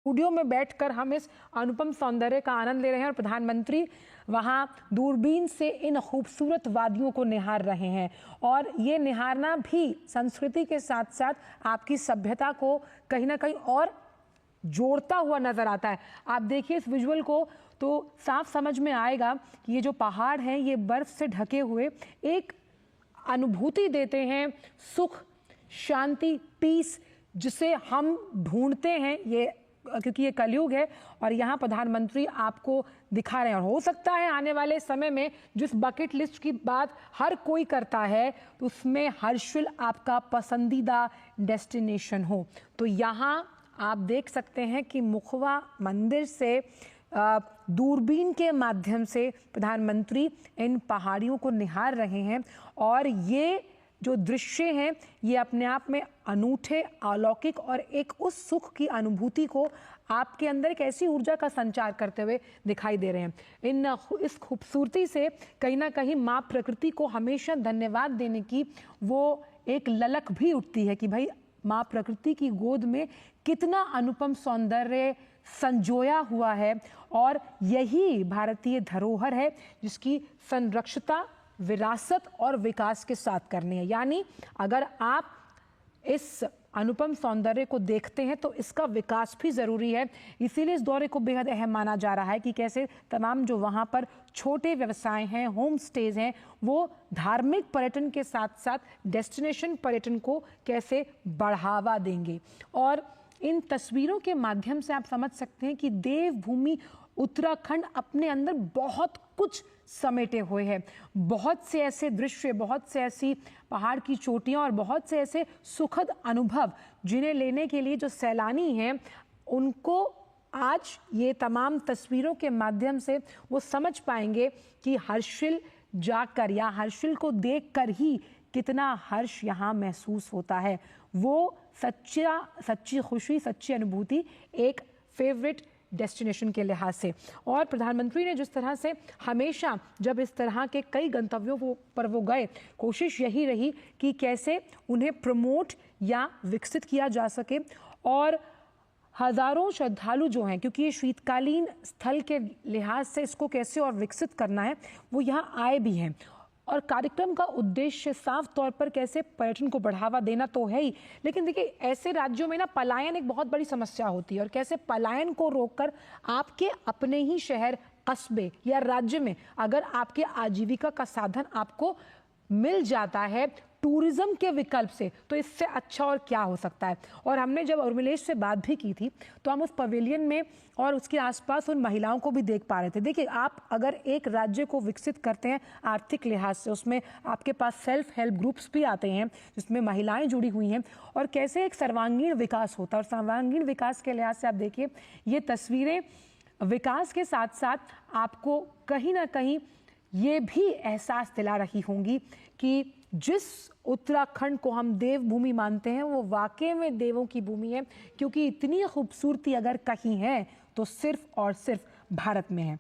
Studio में बैठकर हम इस अनुपम सौंदर्य का आनंद ले रहे हैं और प्रधानमंत्री वहां दूरबीन से इन खूबसूरत वादियों को निहार रहे हैं। और ये निहारना भी संस्कृति के साथ साथ आपकी सभ्यता को कहीं ना कहीं और जोड़ता हुआ नजर आता है। आप देखिए इस विजुअल को तो साफ समझ में आएगा कि ये जो पहाड़ हैं ये बर्फ से ढके हुए एक अनुभूति देते हैं, सुख, शांति, पीस, जिसे हम ढूंढते हैं ये, क्योंकि ये कलयुग है और यहाँ प्रधानमंत्री आपको दिखा रहे हैं। और हो सकता है आने वाले समय में जिस बकेट लिस्ट की बात हर कोई करता है तो उसमें हर्षिल आपका पसंदीदा डेस्टिनेशन हो। तो यहाँ आप देख सकते हैं कि मुखवा मंदिर से दूरबीन के माध्यम से प्रधानमंत्री इन पहाड़ियों को निहार रहे हैं और ये जो दृश्य हैं ये अपने आप में अनूठे, अलौकिक और एक उस सुख की अनुभूति को आपके अंदर एक ऐसी ऊर्जा का संचार करते हुए दिखाई दे रहे हैं। इस खूबसूरती से कहीं ना कहीं माँ प्रकृति को हमेशा धन्यवाद देने की वो एक ललक भी उठती है कि भाई माँ प्रकृति की गोद में कितना अनुपम सौंदर्य संजोया हुआ है और यही भारतीय धरोहर है जिसकी संरक्षता, विरासत और विकास के साथ करनी है। यानी अगर आप इस अनुपम सौंदर्य को देखते हैं तो इसका विकास भी ज़रूरी है। इसीलिए इस दौरे को बेहद अहम माना जा रहा है कि कैसे तमाम जो वहाँ पर छोटे व्यवसाय हैं, होम स्टेज हैं, वो धार्मिक पर्यटन के साथ साथ डेस्टिनेशन पर्यटन को कैसे बढ़ावा देंगे। और इन तस्वीरों के माध्यम से आप समझ सकते हैं कि देवभूमि उत्तराखंड अपने अंदर बहुत कुछ समेटे हुए हैं। बहुत से ऐसे दृश्य, बहुत से ऐसी पहाड़ की चोटियां और बहुत से ऐसे सुखद अनुभव जिन्हें लेने के लिए जो सैलानी हैं उनको आज ये तमाम तस्वीरों के माध्यम से वो समझ पाएंगे कि हर्षिल जाकर या हर्षिल को देखकर ही कितना हर्ष यहाँ महसूस होता है। वो सच्ची खुशी, सच्ची अनुभूति एक फेवरेट डेस्टिनेशन के लिहाज से। और प्रधानमंत्री ने जिस तरह से हमेशा जब इस तरह के कई गंतव्यों पर वो गए, कोशिश यही रही कि कैसे उन्हें प्रमोट या विकसित किया जा सके। और हजारों श्रद्धालु जो हैं, क्योंकि ये शीतकालीन स्थल के लिहाज से इसको कैसे और विकसित करना है, वो यहाँ आए भी हैं। और कार्यक्रम का उद्देश्य साफ तौर पर कैसे पर्यटन को बढ़ावा देना तो है ही, लेकिन देखिए ऐसे राज्यों में ना पलायन एक बहुत बड़ी समस्या होती है और कैसे पलायन को रोककर आपके अपने ही शहर, कस्बे या राज्य में अगर आपके आजीविका का साधन आपको मिल जाता है टूरिज्म के विकल्प से, तो इससे अच्छा और क्या हो सकता है। और हमने जब उर्मिलेश से बात भी की थी तो हम उस पवेलियन में और उसके आसपास उन महिलाओं को भी देख पा रहे थे। देखिए आप अगर एक राज्य को विकसित करते हैं आर्थिक लिहाज से, उसमें आपके पास सेल्फ हेल्प ग्रुप्स भी आते हैं जिसमें महिलाएं जुड़ी हुई हैं और कैसे एक सर्वांगीण विकास होता है। और सर्वांगीण विकास के लिहाज से आप देखिए ये तस्वीरें विकास के साथ साथ आपको कहीं ना कहीं ये भी एहसास दिला रही होंगी कि जिस उत्तराखंड को हम देवभूमि मानते हैं वो वाकई में देवों की भूमि है, क्योंकि इतनी खूबसूरती अगर कहीं है तो सिर्फ और सिर्फ भारत में है।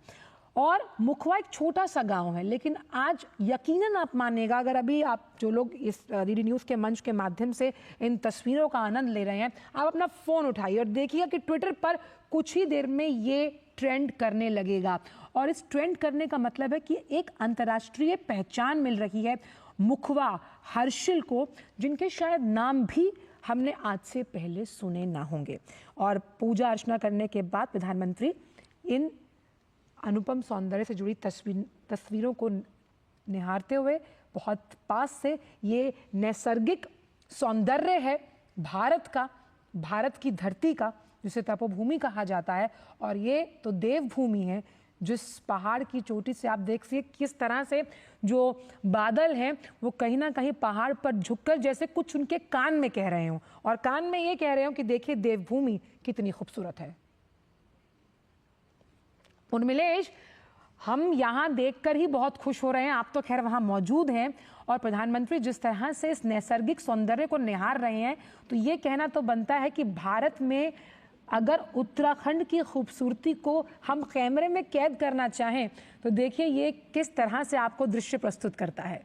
और मुखवा एक छोटा सा गांव है, लेकिन आज यकीनन आप मानिएगा, अगर अभी आप जो लोग इस डीडी न्यूज़ के मंच के माध्यम से इन तस्वीरों का आनंद ले रहे हैं, आप अपना फ़ोन उठाइए और देखिएगा कि ट्विटर पर कुछ ही देर में ये ट्रेंड करने लगेगा। और इस ट्रेंड करने का मतलब है कि एक अंतर्राष्ट्रीय पहचान मिल रही है मुखवा, हर्षिल को, जिनके शायद नाम भी हमने आज से पहले सुने ना होंगे। और पूजा अर्चना करने के बाद प्रधानमंत्री इन अनुपम सौंदर्य से जुड़ी तस्वीरों को निहारते हुए बहुत पास से, ये नैसर्गिक सौंदर्य है भारत का, भारत की धरती का, जिसे तपोभूमि कहा जाता है। और ये तो देवभूमि है जिस पहाड़ की चोटी से आप देख सकते किस तरह से जो बादल हैं वो कहीं ना कहीं पहाड़ पर झुककर जैसे कुछ उनके कान में कह रहे हों, और कान में ये कह रहे हो कि देखिए देवभूमि कितनी खूबसूरत है। उर्मिलेश, हम यहाँ देखकर ही बहुत खुश हो रहे हैं, आप तो खैर वहाँ मौजूद हैं, और प्रधानमंत्री जिस तरह से इस नैसर्गिक सौंदर्य को निहार रहे हैं तो ये कहना तो बनता है कि भारत में अगर उत्तराखंड की खूबसूरती को हम कैमरे में कैद करना चाहें तो देखिए ये किस तरह से आपको दृश्य प्रस्तुत करता है।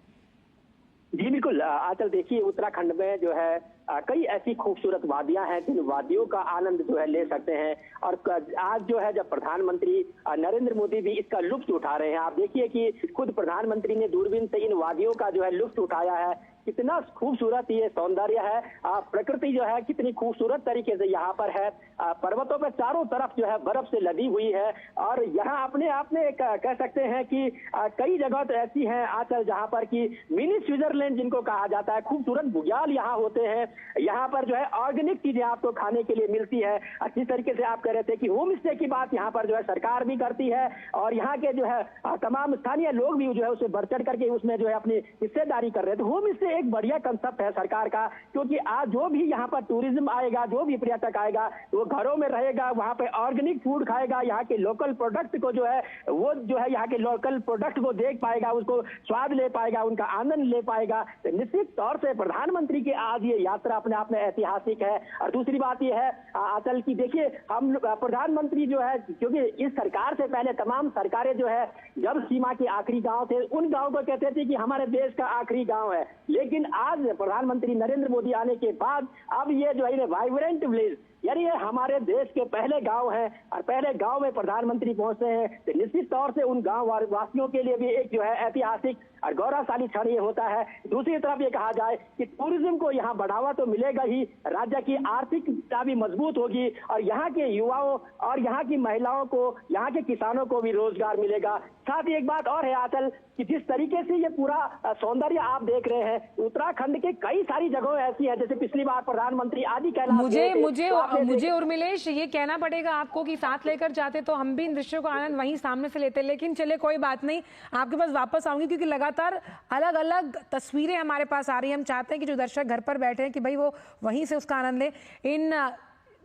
जी बिल्कुल, आजकल देखिए उत्तराखंड में जो है कई ऐसी खूबसूरत वादियां हैं जिन वादियों का आनंद जो है ले सकते हैं। और आज जो है जब प्रधानमंत्री नरेंद्र मोदी भी इसका लुत्फ उठा रहे हैं, आप देखिए कि खुद प्रधानमंत्री ने दूरबीन से इन वादियों का जो है लुत्फ उठाया है। कितना खूबसूरत ये सौंदर्य है, प्रकृति जो है कितनी खूबसूरत तरीके से यहाँ पर है। पर्वतों पर चारों तरफ जो है बर्फ से लदी हुई है और यहाँ अपने आप में कह सकते हैं कि कई जगह तो ऐसी हैं आजकल जहाँ पर कि मिनी स्विट्जरलैंड जिनको कहा जाता है, खूबसूरत बुग्याल यहाँ होते हैं। यहाँ पर जो है ऑर्गेनिक चीजें आपको खाने के लिए मिलती है। अच्छी तरीके से आप कह रहे थे कि होम स्टे की बात यहाँ पर जो है सरकार भी करती है और यहाँ के जो है तमाम स्थानीय लोग भी जो है उसे बढ़ चढ़ करके उसमें जो है अपनी हिस्सेदारी कर रहे थे। होम स्टे एक बढ़िया कंसेप्ट है सरकार का, क्योंकि आज जो भी यहाँ पर टूरिज्म आएगा, जो भी पर्यटक आएगा, वो घरों में रहेगा, वहाँ पे ऑर्गेनिक फूड खाएगा, यहाँ के लोकल प्रोडक्ट को जो है वो जो है यहाँ के लोकल प्रोडक्ट को देख पाएगा, उसको स्वाद ले पाएगा, उनका आनंद ले पाएगा। तो निश्चित तौर से प्रधानमंत्री की आज ये यात्रा अपने आप में ऐतिहासिक है। और दूसरी बात ये है अचल की, देखिए हम प्रधानमंत्री जो है, क्योंकि इस सरकार से पहले तमाम सरकारें जो है जब सीमा के आखिरी गांव थे उन गांव को कहते थे कि हमारे देश का आखिरी गांव है, लेकिन आज प्रधानमंत्री नरेंद्र मोदी आने के बाद अब ये जो है वाइब्रेंट विलेज, यानी ये हमारे देश के पहले गांव हैं और पहले गांव में प्रधानमंत्री पहुंचते हैं। तो निश्चित तौर से उन गांव वासियों के लिए भी एक जो है ऐतिहासिक और गौरवशाली क्षण ये होता है। दूसरी तरफ ये कहा जाए कि टूरिज्म को यहाँ बढ़ावा तो मिलेगा ही, राज्य की आर्थिकता भी मजबूत होगी और यहाँ के युवाओं और यहाँ की महिलाओं को, यहाँ के किसानों को भी रोजगार मिलेगा। साथ ही एक बात और है आंचल कि जिस तरीके से ये पूरा सौंदर्य आप देख रहे हैं, उत्तराखंड के कई सारी जगह ऐसी है, जैसे पिछली बार प्रधानमंत्री आदि कैलाश मुझे उर्मिलेश ये कहना पड़ेगा आपको कि साथ लेकर जाते तो हम भी इन दृश्यों का आनंद वहीं सामने से लेते, लेकिन चले कोई बात नहीं, आपके पास वापस आऊंगी क्योंकि लगातार अलग अलग तस्वीरें हमारे पास आ रही हैं। हम चाहते हैं कि जो दर्शक घर पर बैठे हैं कि भाई वो वहीं से उसका आनंद ले। इन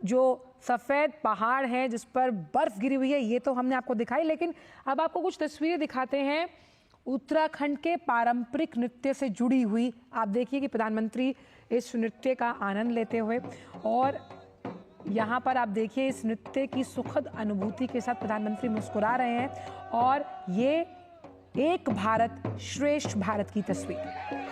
जो सफेद पहाड़ हैं जिस पर बर्फ गिरी हुई है ये तो हमने आपको दिखाई, लेकिन अब आपको कुछ तस्वीरें दिखाते हैं उत्तराखंड के पारंपरिक नृत्य से जुड़ी हुई। आप देखिए कि प्रधानमंत्री इस नृत्य का आनंद लेते हुए, और यहाँ पर आप देखिए इस नृत्य की सुखद अनुभूति के साथ प्रधानमंत्री मुस्कुरा रहे हैं और ये एक भारत श्रेष्ठ भारत की तस्वीर।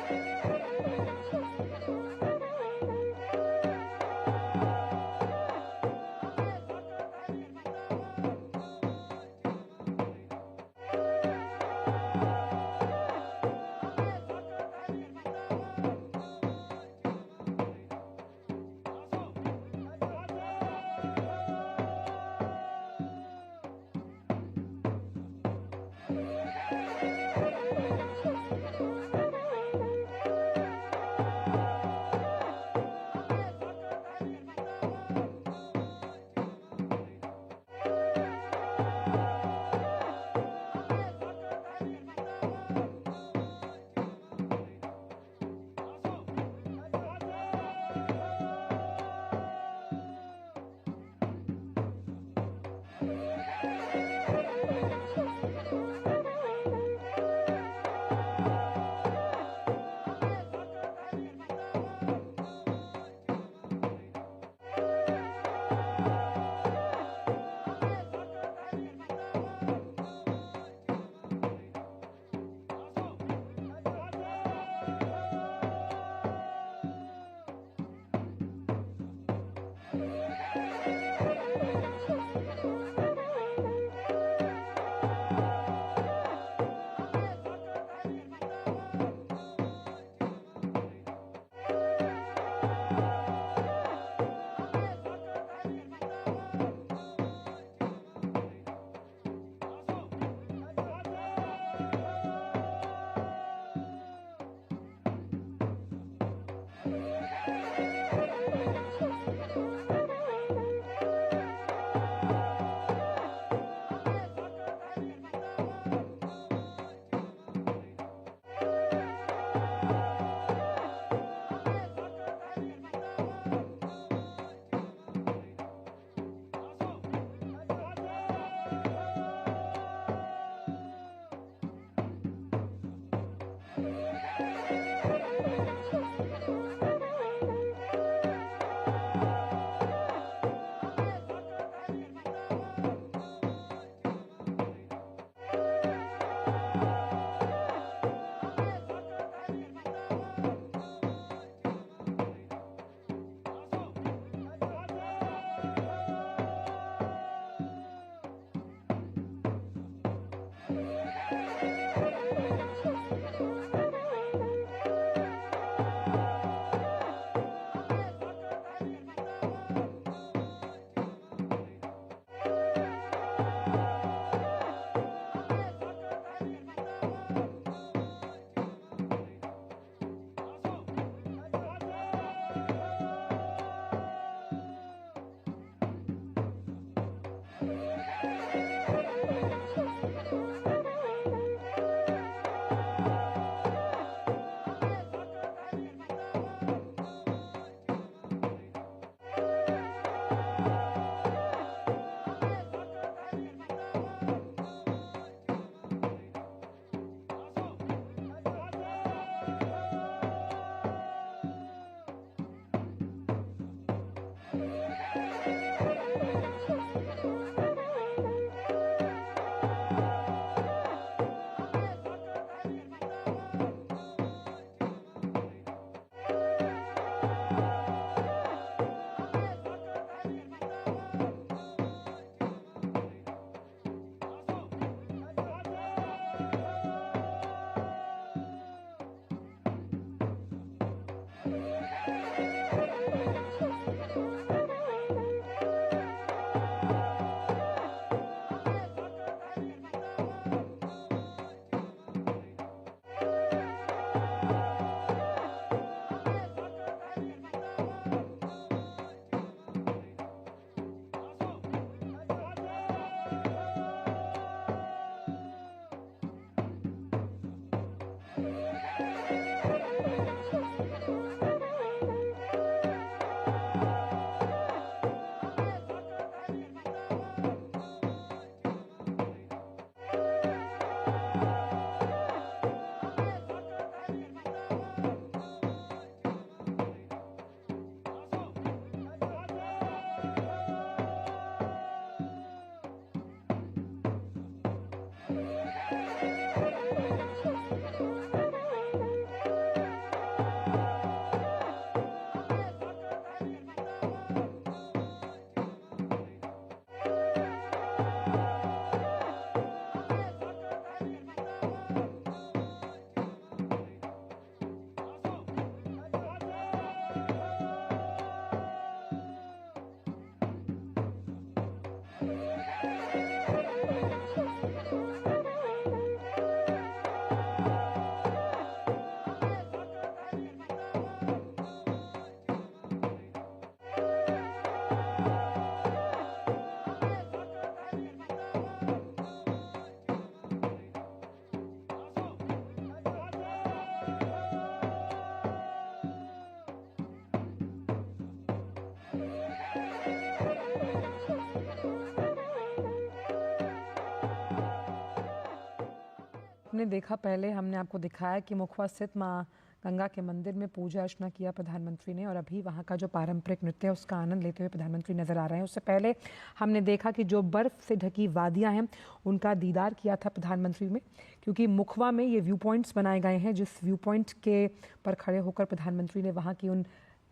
आपने देखा, पहले हमने आपको दिखाया कि मुखवा स्थित माँ गंगा के मंदिर में पूजा अर्चना किया प्रधानमंत्री ने, और अभी वहाँ का जो पारंपरिक नृत्य है उसका आनंद लेते हुए प्रधानमंत्री नजर आ रहे हैं। उससे पहले हमने देखा कि जो बर्फ से ढकी वादियाँ हैं उनका दीदार किया था प्रधानमंत्री में, क्योंकि मुखवा में ये व्यू पॉइंट्स बनाए गए हैं, जिस व्यू पॉइंट के पर खड़े होकर प्रधानमंत्री ने वहाँ की उन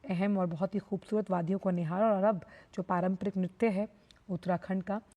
अहम और बहुत ही खूबसूरत वादियों को निहारा। और अब जो पारंपरिक नृत्य है उत्तराखंड का